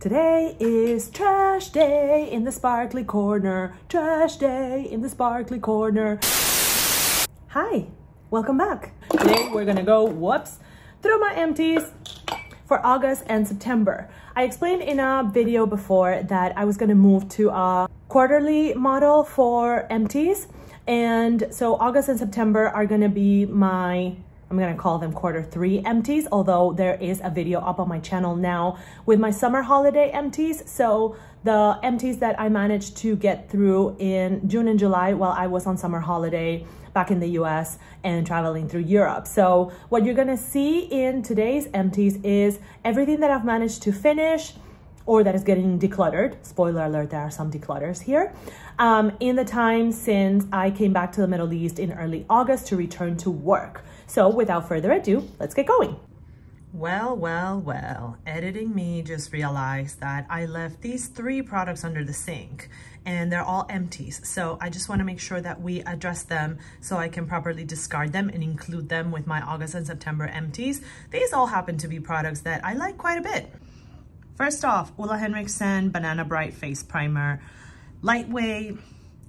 Today is trash day in the sparkly corner. Trash day in the sparkly corner. Hi, welcome back. Today we're gonna go, through my empties for August and September. I explained in a video before that I was gonna move to a quarterly model for empties. And so August and September are gonna be my, I'm gonna call them Q3 empties, although there is a video up on my channel now with my summer holiday empties. So the empties that I managed to get through in June and July while I was on summer holiday back in the US and traveling through Europe. So what you're gonna see in today's empties is everything that I've managed to finish or that is getting decluttered. Spoiler alert, there are some declutters here. In the time since I came back to the Middle East in early August to return to work. So without further ado, let's get going. Well, editing me just realized that I left these 3 products under the sink and they're all empties. So I just wanna make sure that we address them so I can properly discard them and include them with my August and September empties. These all happen to be products that I like quite a bit. First off, Ole Henriksen Banana Bright Face Primer. Lightweight,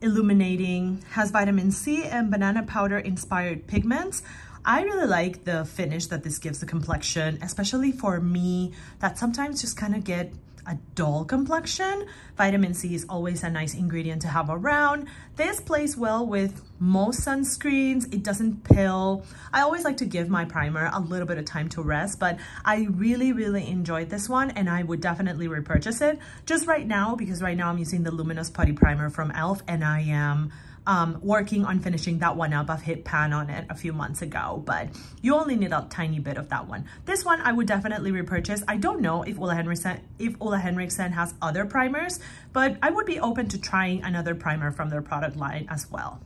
illuminating, has vitamin C and banana powder inspired pigments. I really like the finish that this gives the complexion, especially for me that sometimes just kind of get a dull complexion. Vitamin C is always a nice ingredient to have around. This plays well with most sunscreens. It doesn't pill. I always like to give my primer a little bit of time to rest, but I really enjoyed this one and I would definitely repurchase it. Just right now, because right now I'm using the Luminous Putty Primer from e.l.f. and I am working on finishing that one up. I've hit pan on it a few months ago, but you only need a tiny bit of that one. This one I would definitely repurchase. I don't know if Ole Henriksen has other primers, but I would be open to trying another primer from their product line as well.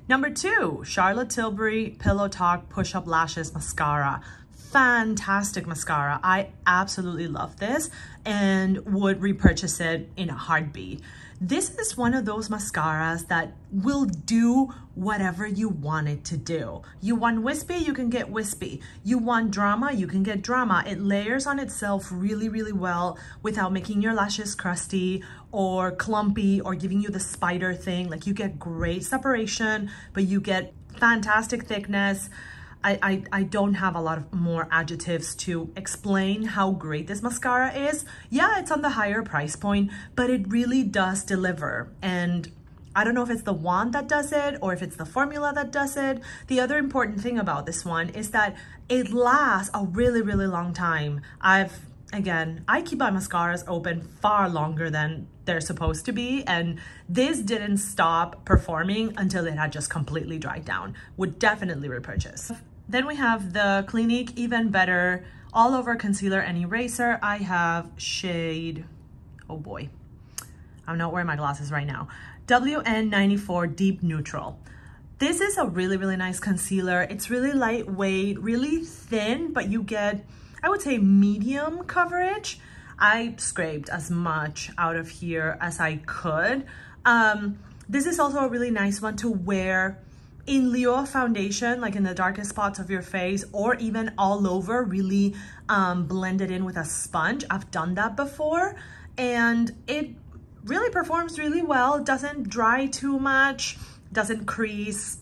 Number 2, Charlotte Tilbury Pillow Talk Push-Up Lashes Mascara. Fantastic mascara. I absolutely love this and would repurchase it in a heartbeat. This is one of those mascaras that will do whatever you want it to do. You want wispy, you can get wispy. You want drama, you can get drama. It layers on itself really well without making your lashes crusty or clumpy or giving you the spider thing. Like, you get great separation, but you get fantastic thickness. I don't have a lot of more adjectives to explain how great this mascara is. Yeah, it's on the higher price point, but it really does deliver. And I don't know if it's the wand that does it or if it's the formula that does it. The other important thing about this one is that it lasts a really long time. Again, I keep my mascaras open far longer than they're supposed to be, and this didn't stop performing until it had just completely dried down. Would definitely repurchase. Then we have the Clinique Even Better All Over Concealer and Eraser. I have shade, oh boy, I'm not wearing my glasses right now, WN94 Deep Neutral. This is a really nice concealer. It's really lightweight, really thin, but you get, I would say, medium coverage. I scraped as much out of here as I could. This is also a really nice one to wear in lieu of foundation, like in the darkest spots of your face, or even all over, really blend it in with a sponge. I've done that before and it really performs really well. It doesn't dry too much, doesn't crease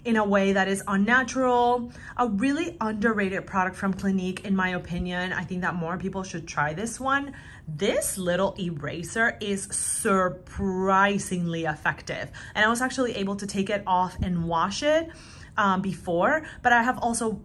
in a way that is unnatural. A really underrated product from Clinique, in my opinion. I think that more people should try this one. This little eraser is surprisingly effective. And I was actually able to take it off and wash it before, but I have also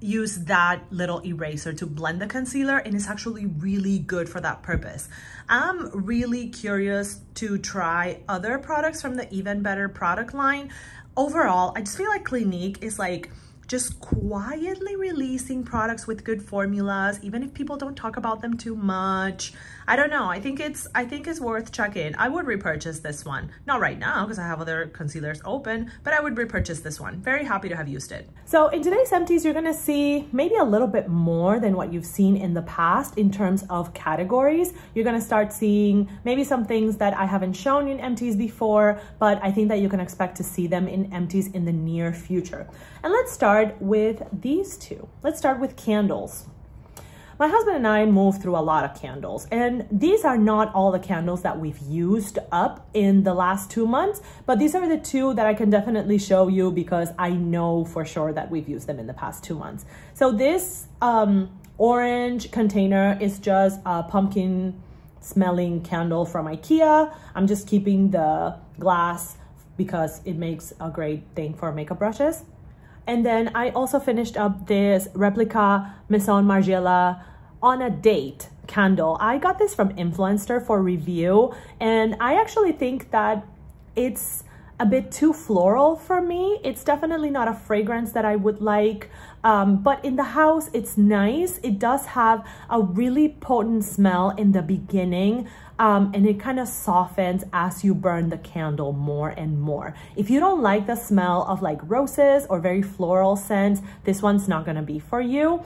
used that little eraser to blend the concealer, and it's actually really good for that purpose. I'm really curious to try other products from the Even Better product line. Overall, I just feel like Clinique is like just quietly releasing products with good formulas, even if people don't talk about them too much. I don't know. I think it's worth checking. I would repurchase this one. Not right now because I have other concealers open, but I would repurchase this one. Very happy to have used it. So in today's empties, you're gonna see maybe a little bit more than what you've seen in the past in terms of categories. You're gonna start seeing maybe some things that I haven't shown in empties before, but I think that you can expect to see them in empties in the near future. And let's start with these two. Let's start with candles. my husband and I moved through a lot of candles, and these are not all the candles that we've used up in the last 2 months, but these are the 2 that I can definitely show you because I know for sure that we've used them in the past 2 months. So this orange container is just a pumpkin smelling candle from IKEA. I'm just keeping the glass because it makes a great thing for makeup brushes. And then I also finished up this replica Maison Margiela On a Date candle. I got this from Influencer for review, and I actually think that it's a bit too floral for me. It's definitely not a fragrance that I would like, but in the house, it's nice. It does have a really potent smell in the beginning, and it kind of softens as you burn the candle more and more. If you don't like the smell of like roses or very floral scents, this one's not gonna be for you.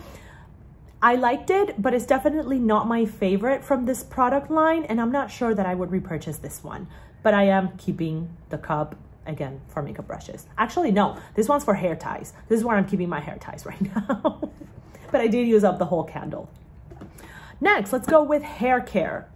I liked it, but it's definitely not my favorite from this product line, and I'm not sure that I would repurchase this one. But I am keeping the cup, again, for makeup brushes. Actually, no, this one's for hair ties. This is where I'm keeping my hair ties right now. But I did use up the whole candle. Next, let's go with hair care.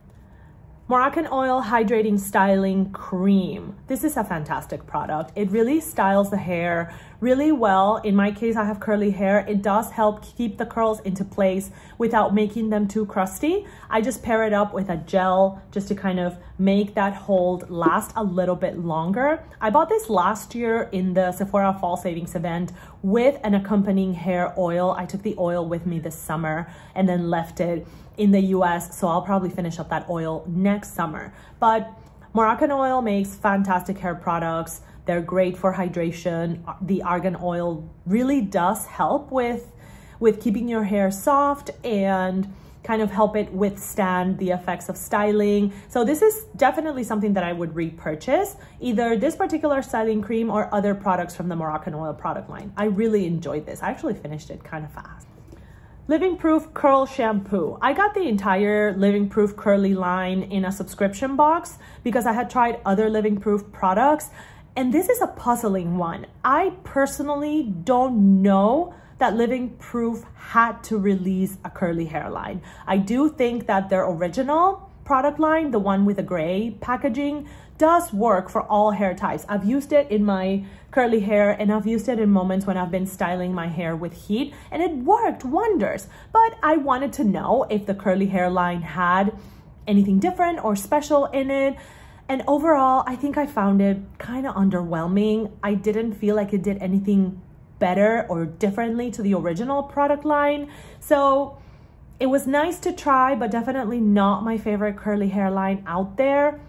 Moroccan Oil Hydrating Styling Cream. This is a fantastic product. It really styles the hair really well. In my case, I have curly hair. It does help keep the curls into place without making them too crusty. I just pair it up with a gel just to kind of make that hold last a little bit longer. I bought this last year in the Sephora Fall Savings event with an accompanying hair oil. I took the oil with me this summer and then left it in the US, so I'll probably finish up that oil next summer. But Moroccan Oil makes fantastic hair products. They're great for hydration. The argan oil really does help with keeping your hair soft and kind of help it withstand the effects of styling. So this is definitely something that I would repurchase, either this particular styling cream or other products from the Moroccan Oil product line. I really enjoyed this. I actually finished it kind of fast. Living Proof Curl Shampoo. I got the entire Living Proof Curly line in a subscription box because I had tried other Living Proof products, and this is a puzzling one. I personally don't know that Living Proof had to release a curly hair line. I do think that their original product line, the one with the gray packaging, does work for all hair types. I've used it in my curly hair, and I've used it in moments when I've been styling my hair with heat, and it worked wonders. But I wanted to know if the curly hair line had anything different or special in it. And overall, I think I found it kind of underwhelming. I didn't feel like it did anything better or differently to the original product line. So it was nice to try, but definitely not my favorite curly hair line out there.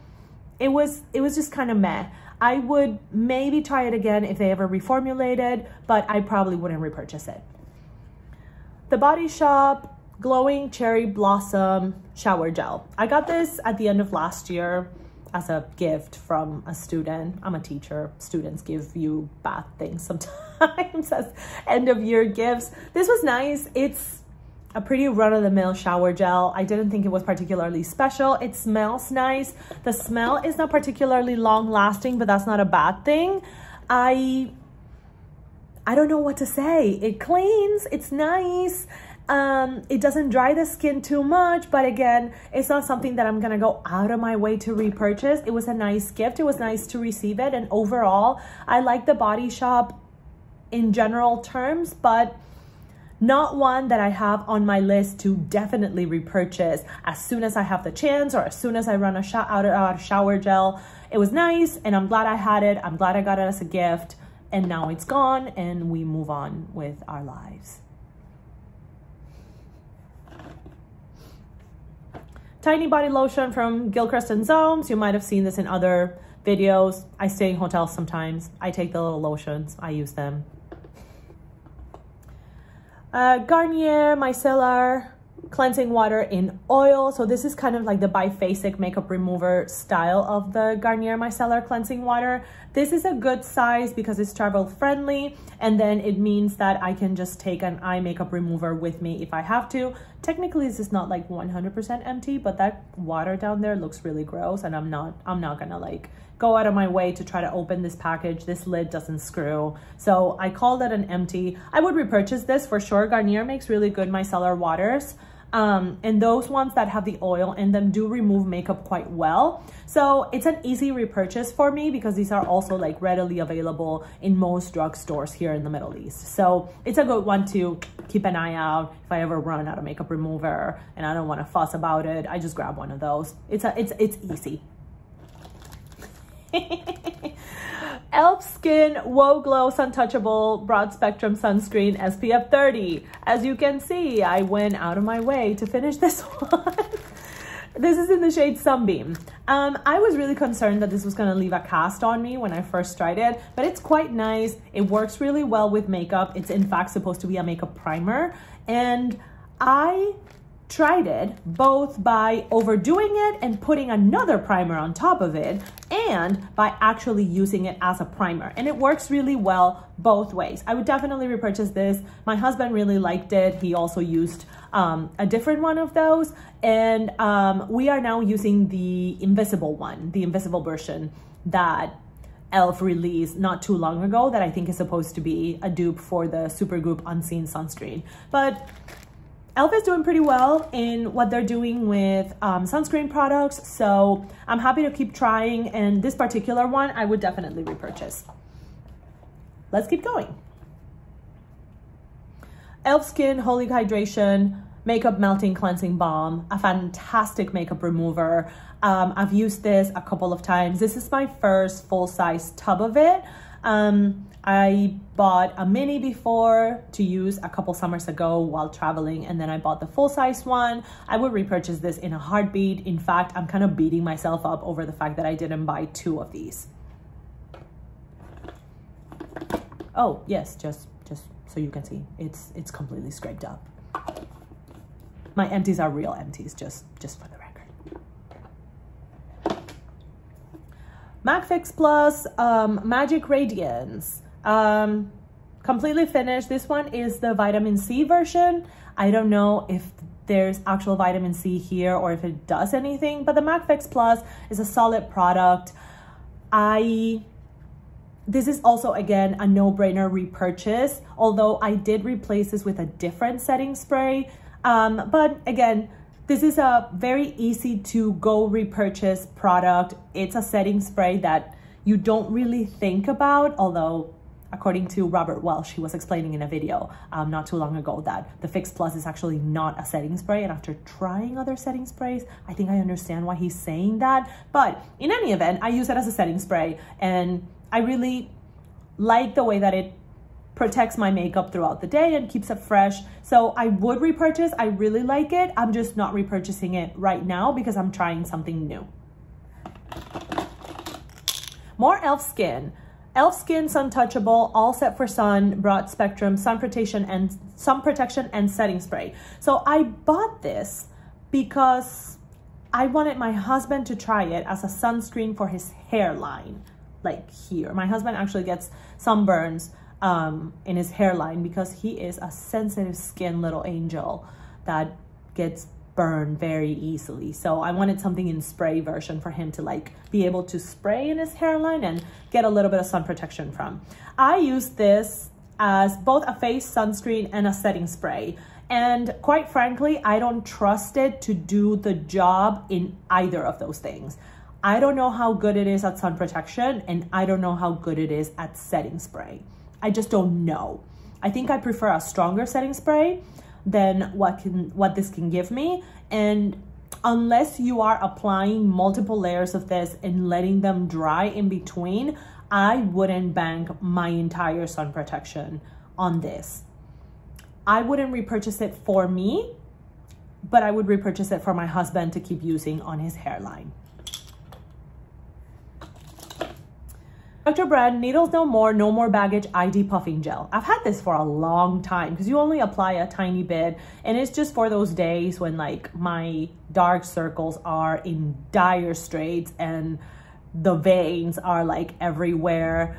It was just kind of meh. I would maybe try it again if they ever reformulated, but I probably wouldn't repurchase it. The Body Shop Glowing Cherry Blossom Shower Gel. I got this at the end of last year as a gift from a student. I'm a teacher. Students give you bad things sometimes as end of year gifts. This was nice. It's a pretty run-of-the-mill shower gel. I didn't think it was particularly special. It smells nice. The smell is not particularly long-lasting, but that's not a bad thing. I don't know what to say. It cleans, it's nice. It doesn't dry the skin too much, but again, it's not something that I'm gonna go out of my way to repurchase. It was a nice gift. It was nice to receive it, and overall, I like the Body Shop in general terms, but not one that I have on my list to definitely repurchase as soon as I have the chance or as soon as I run out of shower gel. It was nice, and I'm glad I had it. I'm glad I got it as a gift, and now it's gone and we move on with our lives. Tiny Body Lotion from Gilchrist & Soames. You might have seen this in other videos. I stay in hotels sometimes. I take the little lotions. I use them. Garnier Micellar Cleansing Water in Oil. So this is kind of like the biphasic makeup remover style of the Garnier Micellar Cleansing Water. This is a good size because it's travel friendly, and then it means that I can just take an eye makeup remover with me if I have to. Technically, this is not like 100% empty, but that water down there looks really gross, and I'm not gonna like go out of my way to try to open this package. This lid doesn't screw, so I called it an empty. I would repurchase this for sure. Garnier makes really good micellar waters. And those ones that have the oil in them do remove makeup quite well. So it's an easy repurchase for me because these are also like readily available in most drugstores here in the Middle East. So it's a good one to keep an eye out. If I ever run out of makeup remover and I don't want to fuss about it, I just grab one of those. It's easy. e.l.f. Skin Wow Glow Suntouchable Broad Spectrum Sunscreen SPF 30. As you can see, I went out of my way to finish this one. This is in the shade Sunbeam. I was really concerned that this was gonna leave a cast on me when I first tried it, but it's quite nice. It works really well with makeup. It's in fact supposed to be a makeup primer. And I tried it both by overdoing it and putting another primer on top of it, and by actually using it as a primer. And it works really well both ways. I would definitely repurchase this. My husband really liked it. He also used a different one of those. And we are now using the invisible one, the invisible version that e.l.f. released not too long ago that I think is supposed to be a dupe for the Supergoop Unseen Sunscreen. But e.l.f. is doing pretty well in what they're doing with sunscreen products, so I'm happy to keep trying, and this particular one I would definitely repurchase. Let's keep going. e.l.f. Skin Holy Hydration Makeup Melting Cleansing Balm, a fantastic makeup remover. I've used this a couple of times. This is my first full-size tub of it. I bought a mini before to use a couple summers ago while traveling, and then I bought the full-size one. I would repurchase this in a heartbeat. In fact, I'm kind of beating myself up over the fact that I didn't buy 2 of these. Oh, yes, just so you can see, it's completely scraped up. My empties are real empties, just for the record. MAC Fix Plus Magic Radiance. Completely finished. This one is the vitamin C version. I don't know if there's actual vitamin C here or if it does anything, but the MAC Fix Plus is a solid product. This is also, again, a no-brainer repurchase, although I did replace this with a different setting spray. But again, this is a very easy to go repurchase product. It's a setting spray that you don't really think about, although according to Robert Welsh, he was explaining in a video not too long ago that the Fix Plus is actually not a setting spray. And after trying other setting sprays, I think I understand why he's saying that. But in any event, I use it as a setting spray, and I really like the way that it protects my makeup throughout the day and keeps it fresh. So I would repurchase. I really like it. I'm just not repurchasing it right now because I'm trying something new. More e.l.f. Skin. e.l.f. Skin Suntouchable All Set for Sun Broad Spectrum Sun Protection and Setting Spray. So I bought this because I wanted my husband to try it as a sunscreen for his hairline, like here. My husband actually gets sunburns in his hairline because he is a sensitive skin little angel that gets burned very easily. So I wanted something in spray version for him to like be able to spray in his hairline and get a little bit of sun protection from. I use this as both a face sunscreen and a setting spray. And quite frankly, I don't trust it to do the job in either of those things. I don't know how good it is at sun protection, and I don't know how good it is at setting spray. I just don't know. I think I prefer a stronger setting spray than what this can give me. And unless you are applying multiple layers of this and letting them dry in between, I wouldn't bank my entire sun protection on this. I wouldn't repurchase it for me, but I would repurchase it for my husband to keep using on his hairline. Dr. Brand Needles No More Baggage ID Puffing Gel. I've had this for a long time because you only apply a tiny bit, and it's just for those days when like my dark circles are in dire straits and the veins are like everywhere.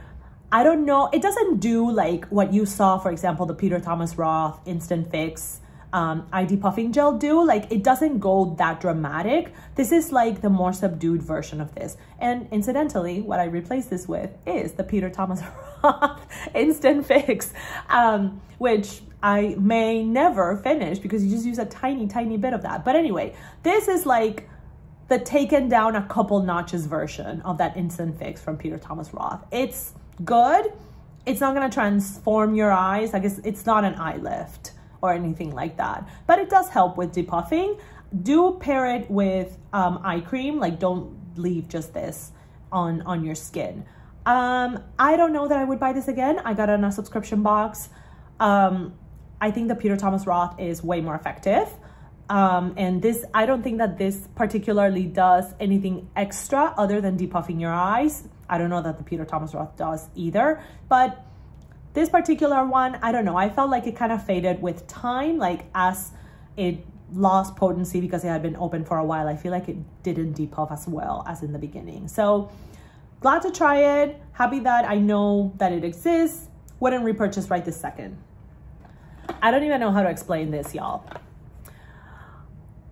I don't know, it doesn't do like what you saw, for example, the Peter Thomas Roth Instant Fix ID Puffing Gel do. Like, it doesn't go that dramatic. This is like the more subdued version of this. And incidentally, what I replaced this with is the Peter Thomas Roth Instant Fix, which I may never finish because you just use a tiny, tiny bit of that. But anyway, this is like the taken down a couple notches version of that instant fix from Peter Thomas Roth. It's good. It's not going to transform your eyes. I guess it's not an eye lift or anything like that, but it does help with depuffing. Do pair it with eye cream. Like, don't leave just this on your skin. I don't know that I would buy this again. I got it in a subscription box. I think the Peter Thomas Roth is way more effective. And this, I don't think that this particularly does anything extra other than depuffing your eyes. I don't know that the Peter Thomas Roth does either, but this particular one, I don't know. I felt like it kind of faded with time, like as it lost potency because it had been open for a while. I feel like it didn't depuff as well as in the beginning. So glad to try it. Happy that I know that it exists. Wouldn't repurchase right this second. I don't even know how to explain this, y'all.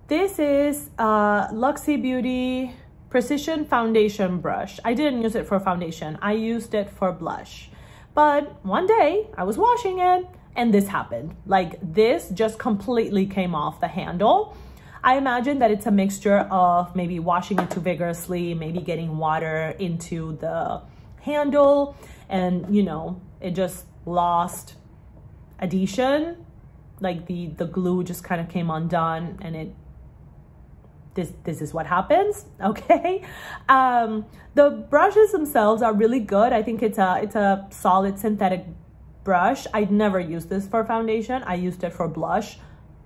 This is Luxie Beauty Precision Foundation Brush. I didn't use it for foundation. I used it for blush. But one day I was washing it and this happened. Like, this just completely came off the handle. I imagine that it's a mixture of maybe washing it too vigorously, maybe getting water into the handle, and you know, it just lost adhesion. Like the glue just kind of came undone, and this is what happens. Okay. The brushes themselves are really good. I think it's a solid synthetic brush. I'd never used this for foundation. I used it for blush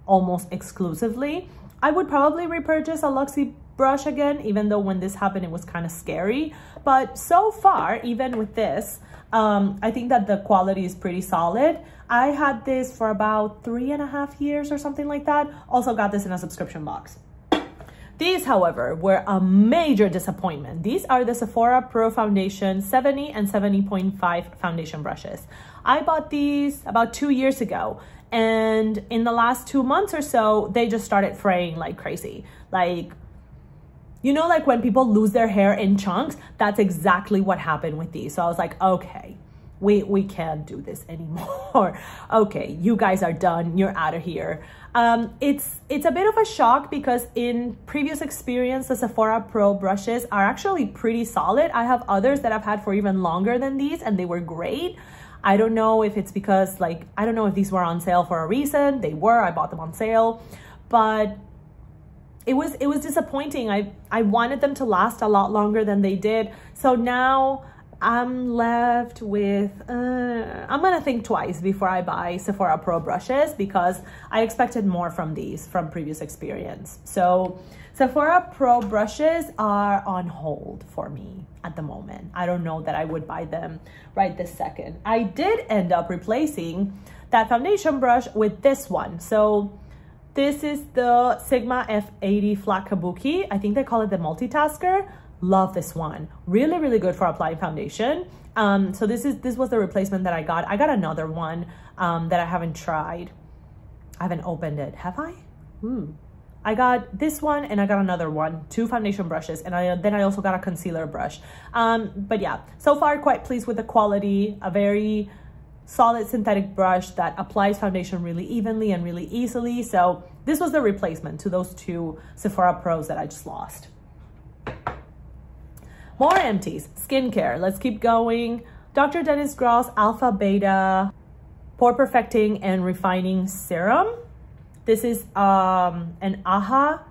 almost exclusively. I would probably repurchase a Luxie brush again, even though when this happened, it was kind of scary. But so far, even with this, I think that the quality is pretty solid. I had this for about 3.5 years or something like that. Also got this in a subscription box. These, however, were a major disappointment. These are the Sephora Pro Foundation 70 and 70.5 foundation brushes. I bought these about 2 years ago, and in the last 2 months or so, they just started fraying like crazy. Like, you know, like when people lose their hair in chunks, that's exactly what happened with these. So I was like, okay, we can't do this anymore. Okay, you guys are done. You're out of here. It's a bit of a shock because in previous experience, the Sephora Pro brushes are actually pretty solid. I have others that I've had for even longer than these, and they were great. I don't know if it's because, like, I don't know if these were on sale for a reason. They were, I bought them on sale, but it was disappointing. I wanted them to last a lot longer than they did. So now I'm left with, I'm gonna think twice before I buy Sephora Pro brushes because I expected more from these from previous experience. So Sephora Pro brushes are on hold for me at the moment. I don't know that I would buy them right this second. I did end up replacing that foundation brush with this one. So this is the Sigma F80 Flat Kabuki. I think they call it the multitasker. Love this one. Really, really good for applying foundation. So this was the replacement that I got. I got another one that I haven't tried. I haven't opened it. Have I? I got this one and I got another one, 2 foundation brushes, and then I also got a concealer brush. But yeah, so far quite pleased with the quality. A very solid synthetic brush that applies foundation really evenly and really easily. So this was the replacement to those 2 Sephora Pros that I just lost. More Empties, skincare. Let's keep going. Dr. Dennis Gross Alpha Beta Pore Perfecting and Refining Serum. This is an AHA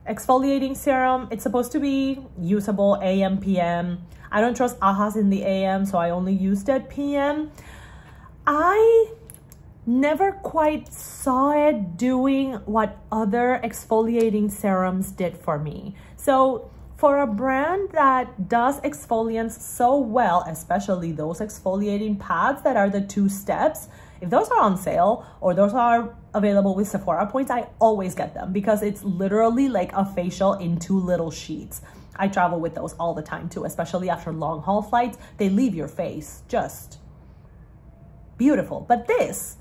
exfoliating serum. It's supposed to be usable AM, PM. I don't trust AHAs in the AM, so I only used it PM. I never quite saw it doing what other exfoliating serums did for me. So for a brand that does exfoliants so well, especially those exfoliating pads that are the 2 steps, if those are on sale or those are available with Sephora points, I always get them because it's literally like a facial in 2 little sheets. I travel with those all the time too, especially after long haul flights. They leave your face just beautiful. But this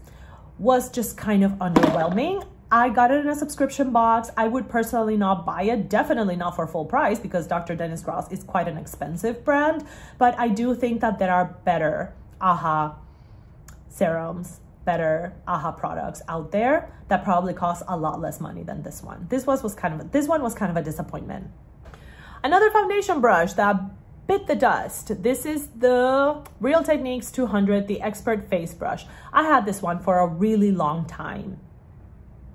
was just kind of underwhelming. I got it in a subscription box. I would personally not buy it, definitely not for full price because Dr. Dennis Gross is quite an expensive brand, but I do think that there are better AHA serums better AHA products out there that probably cost a lot less money than this one. This one was kind of a disappointment. Another foundation brush that bit the dust. This is the Real Techniques 200, the Expert Face Brush. I had this one for a really long time.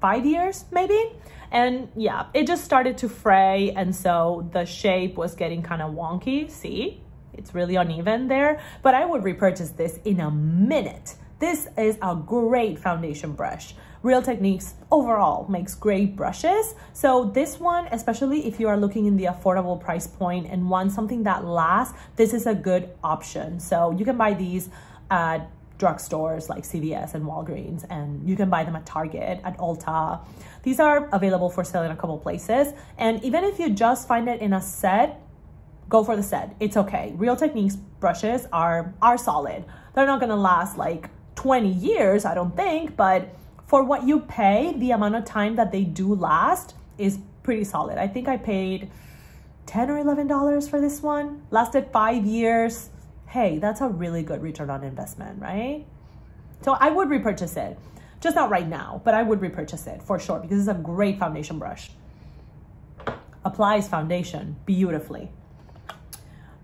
5 years, maybe? And yeah, it just started to fray, and so the shape was getting kind of wonky. See? It's really uneven there, but I would repurchase this in a minute. This is a great foundation brush. Real Techniques overall makes great brushes. So this one, especially if you are looking in the affordable price point and want something that lasts, this is a good option. So you can buy these at drugstores like CVS and Walgreens, and you can buy them at Target, at Ulta. These are available for sale in a couple places. And even if you just find it in a set, go for the set. It's okay. Real Techniques brushes are solid. They're not gonna last like 20 years, I don't think, but for what you pay, the amount of time that they do last is pretty solid. I think I paid $10 or $11 for this one. Lasted 5 years. Hey, that's a really good return on investment, right? So I would repurchase it. Just not right now, but I would repurchase it for sure because it's a great foundation brush. Applies foundation beautifully.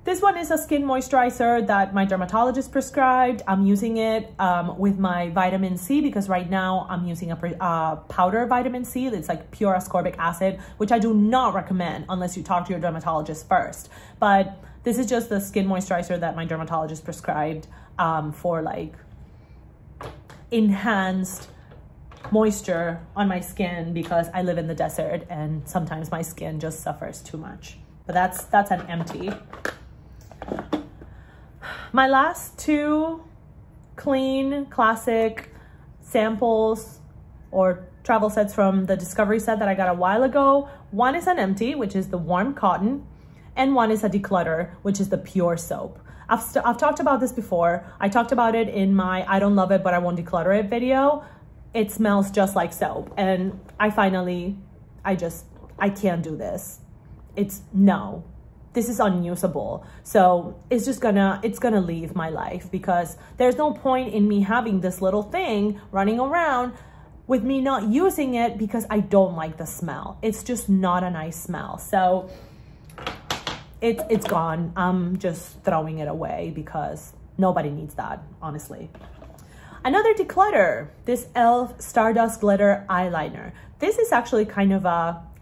This one is a skin moisturizer that my dermatologist prescribed. I'm using it with my vitamin C because right now I'm using a powder vitamin C. It's like pure ascorbic acid, which I do not recommend unless you talk to your dermatologist first. But this is just the skin moisturizer that my dermatologist prescribed for like enhanced moisture on my skin because I live in the desert and sometimes my skin just suffers too much. But that's an empty. My last two clean classic samples or travel sets from the Discovery set that I got a while ago. One is an empty, which is the warm cotton, and one is a declutter, which is the pure soap. I've talked about this before. I talked about it in my I don't love it, but I won't declutter it video. It smells just like soap. And I can't do this. No. This is unusable. So it's gonna leave my life because there's no point in me having this little thing running around with me not using it because I don't like the smell. It's just not a nice smell. So it's gone. I'm just throwing it away because nobody needs that, honestly. Another declutter, this e.l.f. Stardust Glitter Eyeliner. This is actually kind of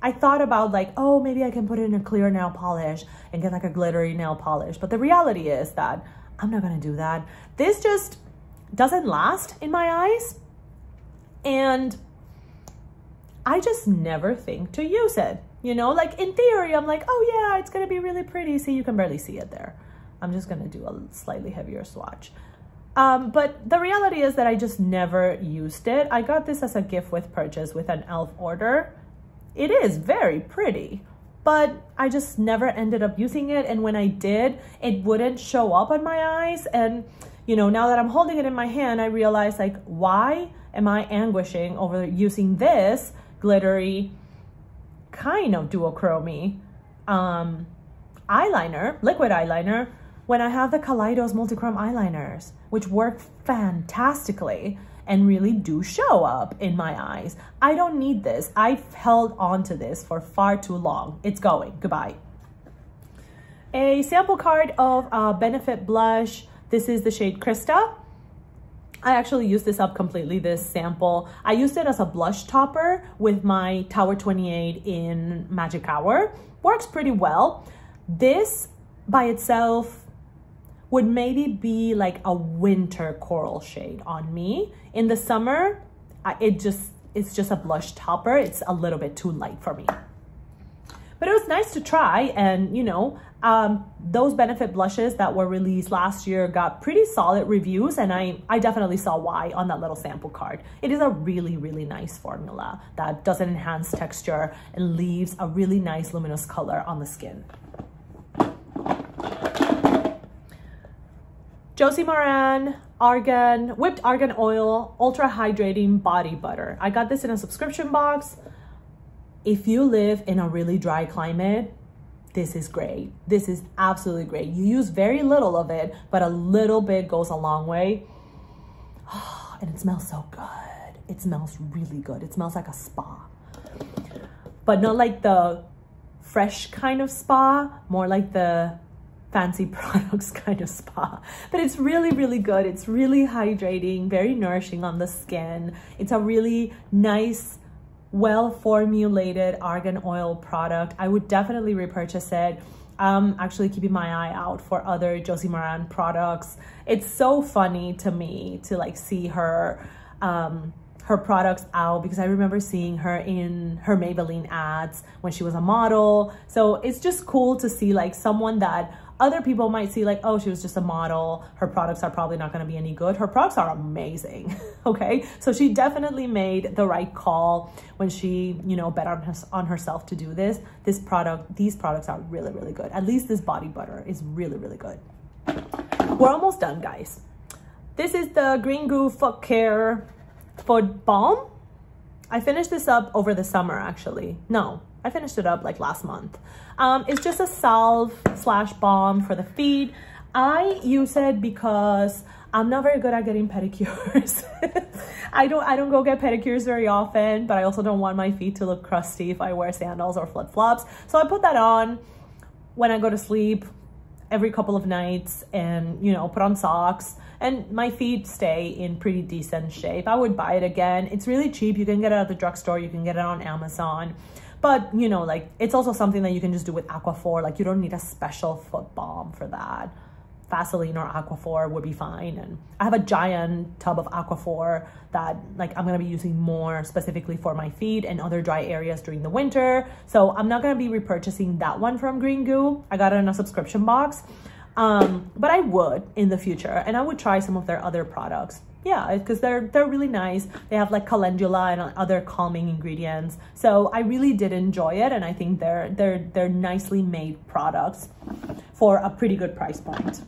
I thought about like, oh, maybe I can put it in a clear nail polish and get like a glittery nail polish. But the reality is that I'm not gonna do that. This just doesn't last in my eyes. And I just never think to use it. You know, like in theory, I'm like, oh yeah, it's gonna be really pretty. See, you can barely see it there. I'm just gonna do a slightly heavier swatch. But the reality is that I just never used it. I got this as a gift with purchase with an e.l.f. order. It is very pretty, but I just never ended up using it. And when I did, it wouldn't show up on my eyes. And, you know, now that I'm holding it in my hand, I realize like, why am I anguishing over using this glittery kind of duochromy eyeliner, liquid eyeliner, when I have the Kaleidos multichrome eyeliners, which work fantastically and really do show up in my eyes. I don't need this. I've held on to this for far too long. It's going. Goodbye. A sample card of Benefit blush. This is the shade Krista. I actually used this up completely, this sample. I used it as a blush topper with my Tower 28 in Magic Hour. Works pretty well. This by itself would maybe be like a winter coral shade on me. In the summer, it's just a blush topper. It's a little bit too light for me. But it was nice to try, and you know, those Benefit blushes that were released last year got pretty solid reviews, and I definitely saw why on that little sample card. It is a really, really nice formula that does an enhanced texture and leaves a really nice luminous color on the skin. Josie Maran whipped argan oil, ultra hydrating body butter. I got this in a subscription box. If you live in a really dry climate, this is great. This is absolutely great. You use very little of it, but a little bit goes a long way. and it smells so good. It smells really good. It smells like a spa, but not like the fresh kind of spa, more like the fancy products kind of spa. But it's really, really good. It's really hydrating, very nourishing on the skin. It's a really nice, well-formulated argan oil product. I would definitely repurchase it. Actually keeping my eye out for other Josie Maran products. It's so funny to me to like see her products out, because I remember seeing her in her Maybelline ads when she was a model. So it's just cool to see like someone that other people might see like, oh, she was just a model, her products are probably not going to be any good. Her products are amazing. Okay, so she definitely made the right call when she, you know, bet on herself to do this. These products are really, really good. At least this body butter is really, really good. We're almost done, guys. This is the Green Goo Foot Care Foot Balm. I finished this up over the summer, actually. No, I finished it up like last month. It's just a salve / balm for the feet. I use it because I'm not very good at getting pedicures. I don't go get pedicures very often, but I also don't want my feet to look crusty if I wear sandals or flip-flops. So I put that on when I go to sleep every couple of nights, and, you know, put on socks, and my feet stay in pretty decent shape. I would buy it again. It's really cheap. You can get it at the drugstore. You can get it on Amazon. But, you know, like, it's also something that you can just do with Aquaphor. Like, you don't need a special foot balm for that. Vaseline or Aquaphor would be fine. And I have a giant tub of Aquaphor that, like, I'm going to be using more specifically for my feet and other dry areas during the winter. So I'm not going to be repurchasing that one from Green Goo. I got it in a subscription box. But I would in the future, and I would try some of their other products. Yeah, because they're really nice. They have like calendula and other calming ingredients. So I really did enjoy it, and I think they're nicely made products for a pretty good price point.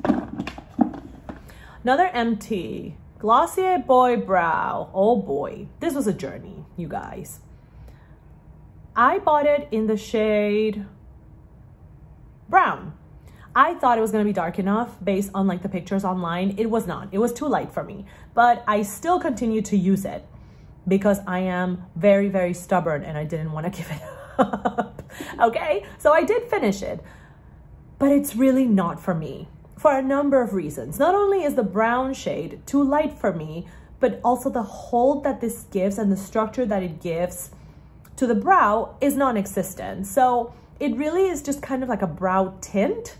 Another Empty Glossier Boy Brow. Oh boy, this was a journey, you guys. I bought it in the shade brown. I thought it was going to be dark enough based on like the pictures online. It was not. It was too light for me, but I still continued to use it because I am very, very stubborn and I didn't want to give it up. Okay, so I did finish it, but it's really not for me for a number of reasons. Not only is the brown shade too light for me, but also the hold that this gives and the structure that it gives to the brow is non-existent. So it really is just kind of like a brow tint.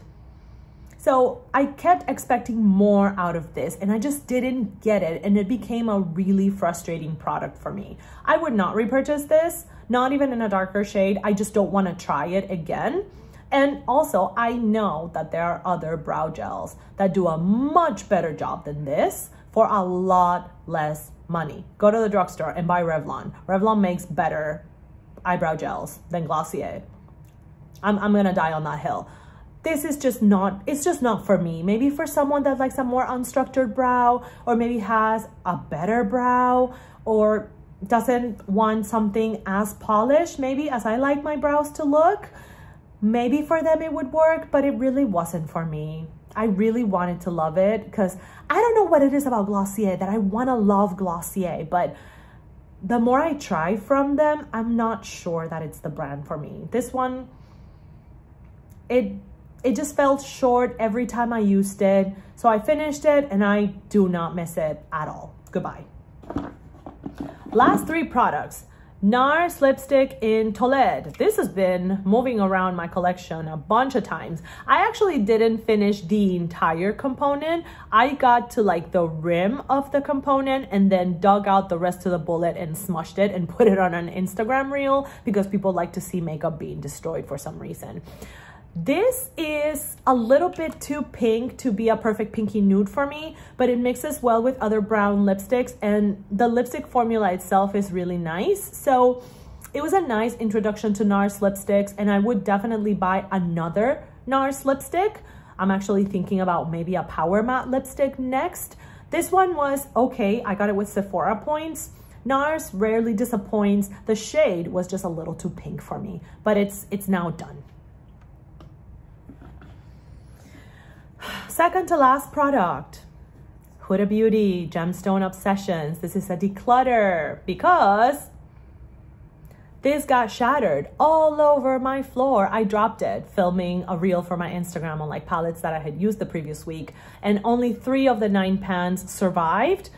So I kept expecting more out of this and I just didn't get it, and it became a really frustrating product for me. I would not repurchase this, not even in a darker shade. I just don't want to try it again. And also I know that there are other brow gels that do a much better job than this for a lot less money. Go to the drugstore and buy Revlon. Revlon makes better eyebrow gels than Glossier. I'm gonna die on that hill. This is just not, it's just not for me. Maybe for someone that likes a more unstructured brow, or maybe has a better brow, or doesn't want something as polished, maybe as I like my brows to look. Maybe for them it would work, but it really wasn't for me. I really wanted to love it because I don't know what it is about Glossier that I want to love Glossier, but the more I try from them, I'm not sure that it's the brand for me. This one, it just felt short every time I used it. So I finished it and I do not miss it at all. Goodbye. Last three products. NARS lipstick in Toled. This has been moving around my collection a bunch of times. I actually didn't finish the entire component. I got to like the rim of the component and then dug out the rest of the bullet and smushed it and put it on an Instagram reel because people like to see makeup being destroyed for some reason. This is a little bit too pink to be a perfect pinky nude for me, but it mixes well with other brown lipsticks, and the lipstick formula itself is really nice. So it was a nice introduction to NARS lipsticks, and I would definitely buy another NARS lipstick. I'm actually thinking about maybe a Power Matte lipstick next. This one was okay. I got it with Sephora points. NARS rarely disappoints. The shade was just a little too pink for me, but it's now done. Second to last product, Huda Beauty Gemstone Obsessions. This is a declutter because this got shattered all over my floor. I dropped it filming a reel for my Instagram on like palettes that I had used the previous week, and only 3 of the 9 pans survived.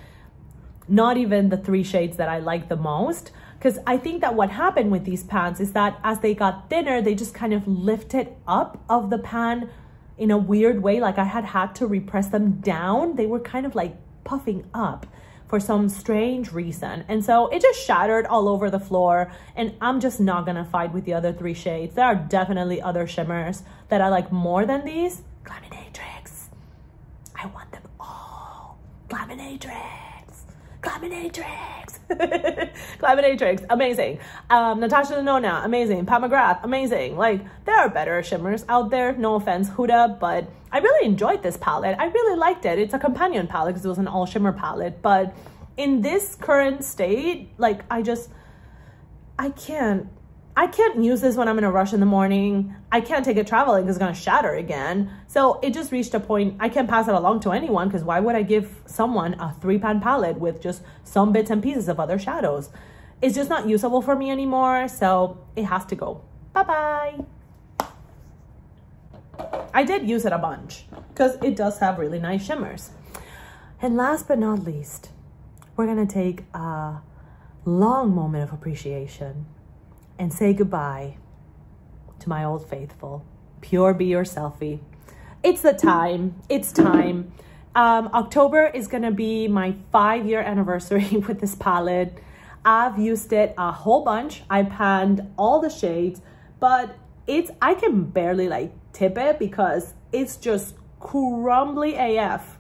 Not even the 3 shades that I like the most, because I think that what happened with these pans is that as they got thinner, they just kind of lifted up of the pan in a weird way. Like I had to repress them down. They were kind of like puffing up for some strange reason. And so it just shattered all over the floor, and I'm just not gonna fight with the other 3 shades. There are definitely other shimmers that I like more than these. Glaminatrix, I want them all. Glaminatrix, Glaminatrix, Glaminatrix, amazing. Natasha Denona, amazing. Pat McGrath, amazing. Like, there are better shimmers out there, no offense, Huda, but I really enjoyed this palette. I really liked it. It's a companion palette because it was an all shimmer palette, but in this current state, like I can't use this when I'm in a rush in the morning. I can't take it traveling because it's gonna shatter again. So it just reached a point, I can't pass it along to anyone, because why would I give someone a 3-pan palette with just some bits and pieces of other shadows? It's just not usable for me anymore, so it has to go. Bye-bye. I did use it a bunch because it does have really nice shimmers. And last but not least, we're gonna take a long moment of appreciation and say goodbye to my old faithful, Pure Be Your Selfie. It's the time, it's time. October is gonna be my 5-year anniversary with this palette. I've used it a whole bunch. I panned all the shades, but I can barely like tip it because it's just crumbly AF.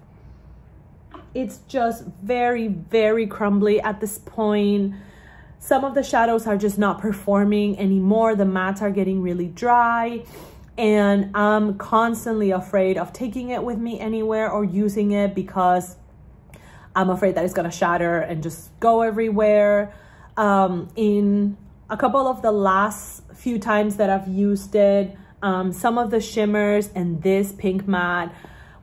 It's just very, very crumbly at this point. Some of the shadows are just not performing anymore. The mattes are getting really dry, and I'm constantly afraid of taking it with me anywhere or using it because I'm afraid that it's gonna shatter and just go everywhere. In a couple of the last few times that I've used it, some of the shimmers and this pink matte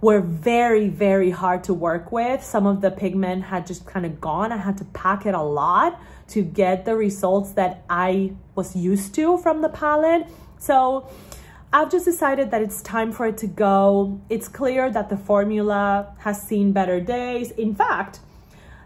were very, very hard to work with. Some of the pigment had just kind of gone. I had to pack it a lot to get the results that I was used to from the palette. So I've just decided that it's time for it to go. It's clear that the formula has seen better days. In fact,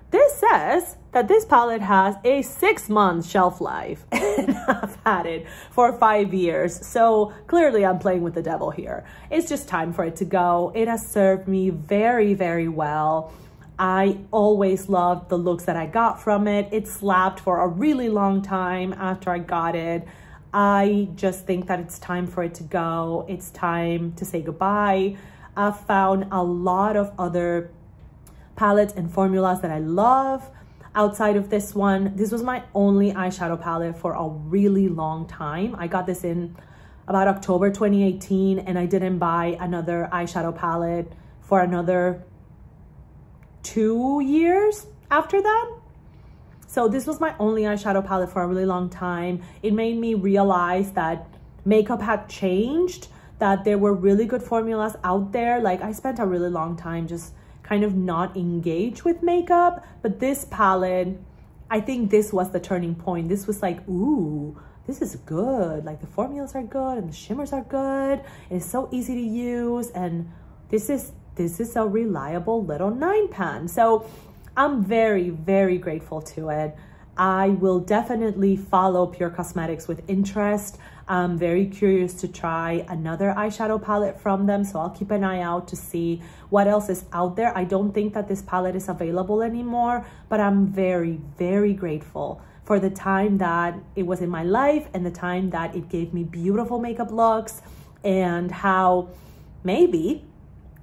this says that this palette has a 6-month shelf life, and I've had it for 5 years. So clearly I'm playing with the devil here. It's just time for it to go. It has served me very, very well. I always loved the looks that I got from it. It slapped for a really long time after I got it. I just think that it's time for it to go. It's time to say goodbye. I've found a lot of other palettes and formulas that I love outside of this one. This was my only eyeshadow palette for a really long time. I got this in about October 2018, and I didn't buy another eyeshadow palette for another 2 years after that. So this was my only eyeshadow palette for a really long time. It made me realize that makeup had changed, that there were really good formulas out there. Like, I spent a really long time just kind of not engaged with makeup, but this palette, I think this was the turning point. This was like, ooh, this is good. Like, the formulas are good and the shimmers are good. It's so easy to use, and this is a reliable little 9-pan. So I'm very, very grateful to it. I will definitely follow Pure Cosmetics with interest. I'm very curious to try another eyeshadow palette from them, so I'll keep an eye out to see what else is out there. I don't think that this palette is available anymore, but I'm very, very grateful for the time that it was in my life and the time that it gave me beautiful makeup looks, and how maybe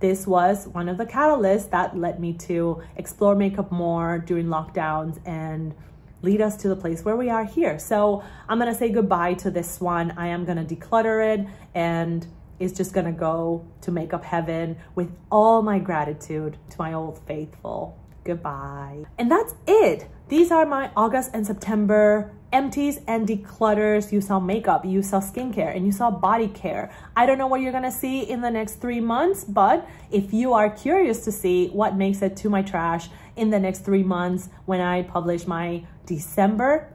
this was one of the catalysts that led me to explore makeup more during lockdowns and lead us to the place where we are here. So I'm gonna say goodbye to this one. I am gonna declutter it, and it's just gonna go to makeup heaven with all my gratitude to my old faithful, Goodbye. And that's it. These are my August and September empties and declutters. You saw makeup, you saw skincare, and you saw body care. I don't know what you're gonna see in the next 3 months, but if you are curious to see what makes it to my trash in the next 3 months when I publish my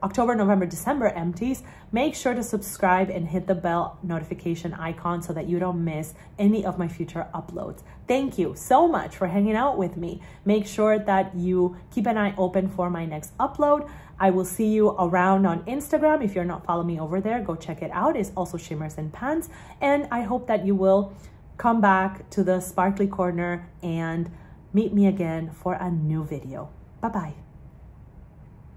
October, November, December empties, make sure to subscribe and hit the bell notification icon so that you don't miss any of my future uploads. Thank you so much for hanging out with me. Make sure that you keep an eye open for my next upload. I will see you around on Instagram. If you're not following me over there, go check it out. It's also Shimmers and Pants. And I hope that you will come back to the Sparkly Corner and meet me again for a new video. Bye-bye.